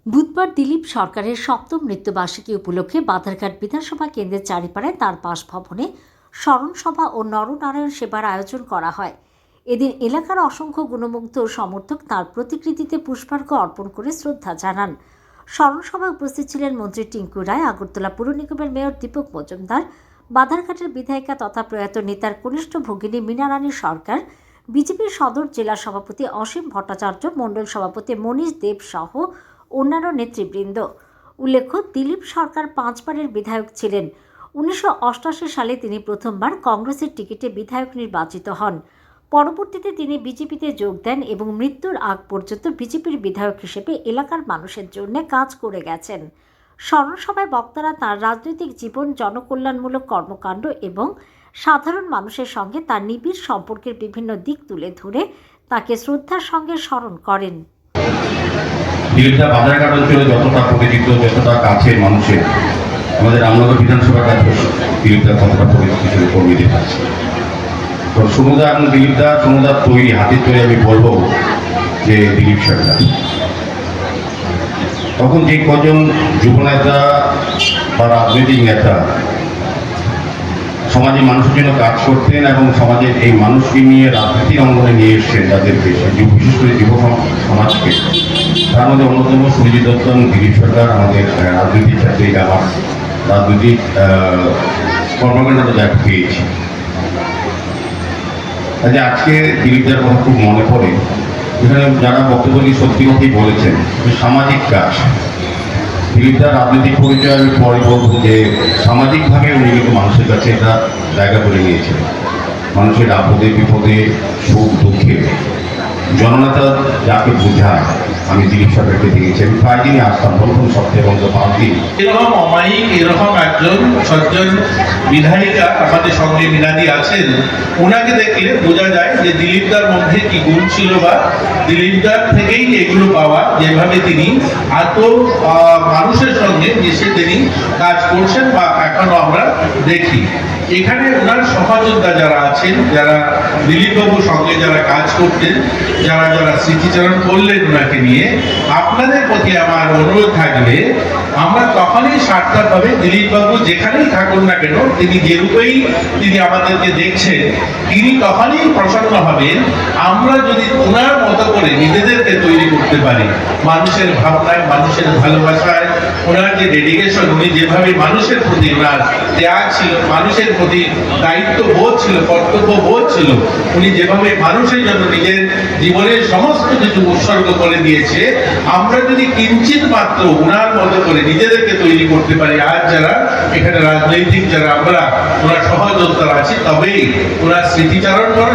বুধবার দিলীপ সরকারের সপ্তম মৃত্যুবার্ষিকী উপলক্ষে বাধারঘাট বিধানসভা কেন্দ্রের চারিপাড়ায় তাঁর বাসভবনে স্মরণসভা ও নরনারায়ণ সেবার আয়োজন করা হয়। এদিন এলাকার অসংখ্য গুণমুগ্ধ সমর্থক তাঁর প্রতিকৃতিতে পুষ্পার্ঘ্য অর্পণ করে শ্রদ্ধা জানান। স্মরণসভায় উপস্থিত ছিলেন মন্ত্রী টিঙ্কু রায়, আগরতলা পুর নিগমের মেয়র দীপক মজুমদার, বাধারঘাটের বিধায়িকা তথা প্রয়াত নেতার কনিষ্ঠ ভগিনী মীনা রানী সরকার, বিজেপির সদর জেলা সভাপতি অসীম ভট্টাচার্য, মণ্ডল সভাপতি মনীষ দেব সহ অন্যান্য নেতৃবৃন্দ। উল্লেখ্য, দিলীপ সরকার 5 বারের বিধায়ক ছিলেন। 1988 সালে তিনি প্রথমবার কংগ্রেসের টিকিটে বিধায়ক নির্বাচিত হন। পরবর্তীতে তিনি বিজেপিতে যোগ দেন এবং মৃত্যুর আগ পর্যন্ত বিজেপির বিধায়ক হিসেবে এলাকার মানুষের জন্য কাজ করে গেছেন। স্মরণসভায় বক্তারা তাঁর রাজনৈতিক জীবন, জনকল্যাণমূলক কর্মকাণ্ড এবং সাধারণ মানুষের সঙ্গে তার নিবিড় সম্পর্কের বিভিন্ন দিক তুলে ধরে তাকে শ্রদ্ধার সঙ্গে স্মরণ করেন। দিলীপদা বাধারঘাট অঞ্চলে যতটা পরিচিত, যতটা কাছের মানুষের, আমাদের রামনগর বিধানসভার কাছে দিলীপদা কতটা পরিচিত হিসেবে কর্মীদের কাছে। তো সমুদা এবং দিলীপদা সমুদার তৈরি হাতের তৈরি আমি বলবো যে দিলীপ সরকার তখন যে কজন যুবনেতা বা রাজনৈতিক নেতা সমাজে মানুষের জন্য কাজ করতেন এবং সমাজের এই মানুষকে নিয়ে রাজনীতির অঙ্গনে নিয়ে এসছেন, যাদের বিশেষ করে যুব সমাজকে, তার মধ্যে অন্যতম সুরজিৎ দত্ত এবং দিলীপ সরকার আমাদের রাজনৈতিক ক্ষেত্রে আমার রাজনৈতিক কর্মকাণ্ড দেখা পেয়েছি। কাজে আজকে দিলীপদার কথা খুব মনে পড়ে। এখানে যারা বক্তব্য দিয়ে সত্যি কথাই বলেছেন, সামাজিক কাজ দিলীপদার রাজনৈতিক পরিচয় আমি পরে বলবো যে সামাজিকভাবে উনি কিন্তু মানুষের কাছে একটা জায়গা করে নিয়েছেন। মানুষের আপদে বিপদে সুখ দুঃখে জননেতা যাকে বোঝায়, আমি দিলীপ সরকারকে দেখেছি। আমি প্রায় দিনই আসতাম, প্রথম সপ্তাহে বন্ধ 5 দিন। এরকম অমায়িক, এরকম একজন সজ্জন বিধায়িকা আমাদের সঙ্গে মীনাদি আছেন। ওনাকে দেখলে বোঝা যায় যে দিলীপদার মধ্যে কি গুণ ছিল, বা দিলীপদার থেকেই এগুলো পাওয়া, যেভাবে তিনি এত মানুষের সঙ্গে মিশে তিনি কাজ করছেন বা এখনো আমরা দেখি। এখানে ওনার সহযোদ্ধা যারা আছেন, যারা দিলীপবাবুর সঙ্গে যারা কাজ করতেন, যারা যারা স্মৃতিচারণ করলেন ওনাকে নিয়ে, আপনাদের প্রতি আমার অনুরোধ থাকবে, আমরা তখনই সার্থকভাবে দিলীপবাবু যেখানেই থাকুন না কেন, তিনি যে রূপেই তিনি আমাদেরকে দেখছেন, তিনি তখনই প্রসন্ন হবেন আমরা যদি ওনার মতো করে নিজেদেরকে তৈরি করতে পারি। মানুষের ভাবনায়, মানুষের ভালোবাসায় ওনার যে ডেডিকেশন, উনি যেভাবে মানুষের প্রতি ওনার ত্যাগ ছিল, মানুষের প্রতি দায়িত্ব বোধ ছিল, কর্তব্য বোধ ছিল, উনি যেভাবে মানুষের জন্য নিজের জীবনের সমস্ত কিছু উৎসর্গ করে দিয়েছে, আমরা যদি কিঞ্চিত মাত্র ওনার মতো করে নিজেদেরকে তৈরি করতে পারি, আজ যারা এখানে রাজনৈতিক যারা আমরা ওনার সহযোদ্ধা আছি, তবেই ওনার স্মৃতিচারণ করা